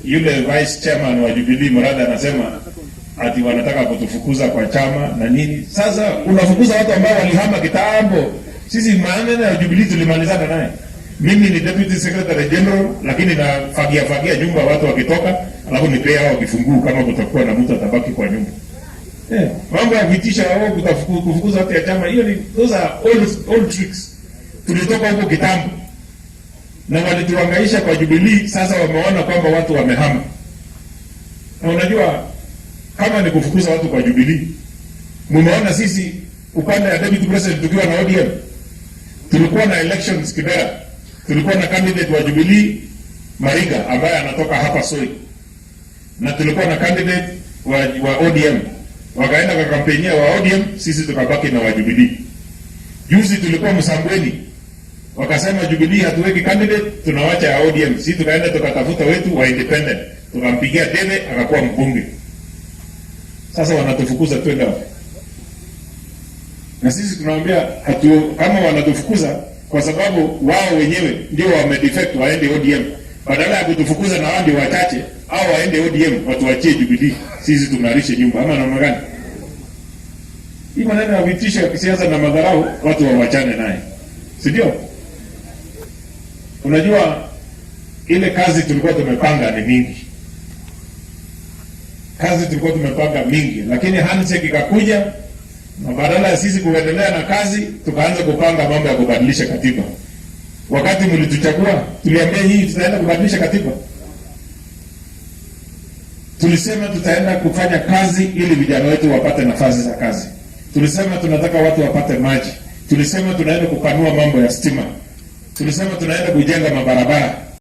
Yule vice chairman wa Jubilee Murada anasema ati wanataka kutufukuza kwa chama na nini. Sasa unafukuza watu ambao walihama kitambo. Sisi maana ya Jubilee tulimalizana naye. Mimi ni deputy secretary general, lakini na fagia nyumba watu wakitoka, alafu nipea hao kifunguu kama kutakuwa na mtu atabaki kwa nyumba. Mambo ya kuitisha wao kufukuza watu ya chama, hiyo ni those are old tricks. Tulitoka huko kitambo. Na walituhangaisha kwa Jubilee, sasa wameona kwamba watu wamehama. Na unajua kama ni kufukuza watu kwa Jubilee, mmeona sisi upande ya deputy president tukiwa na ODM, tulikuwa na elections Kibera, tulikuwa na candidate wa Jubilee Mariga ambaye anatoka hapa Soi, na tulikuwa na candidate wa ODM, wakaenda kwa kampeni wa ODM, sisi tukabaki na wa Jubilee. Juzi tulikuwa Msambweni, wakasema Jubilee hatuweki candidate, tunawacha ya ODM. Sisi tukaenda tukatafuta wetu wa independent, tukampigia debe akakuwa mbunge. Sasa wanatufukuza twende wapi? Na sisi tunawaambia kama wanatufukuza kwa sababu wao wenyewe ndio wamedefect waende ODM, badala ya kutufukuza na wao ndio wachache au waende ODM watuachie Jubilee, sisi tungarishe nyumba ama namna gani? Hii maneno ya vitisho ya kisiasa na madharau watu wawachane naye. Si ndio? Unajua ile kazi tulikuwa tumepanga ni mingi. Kazi tulikuwa tumepanga mingi, lakini handshake ikakuja, na badala ya sisi kuendelea na kazi, tukaanza kupanga mambo ya kubadilisha katiba. Wakati mlituchagua, tuliambia hii tutaenda kubadilisha katiba. Tulisema tutaenda kufanya kazi ili vijana wetu wapate nafasi za kazi. Tulisema tunataka watu wapate maji. Tulisema tunaenda kupanua mambo ya stima. Tulisema tunaenda kujenga mabarabara.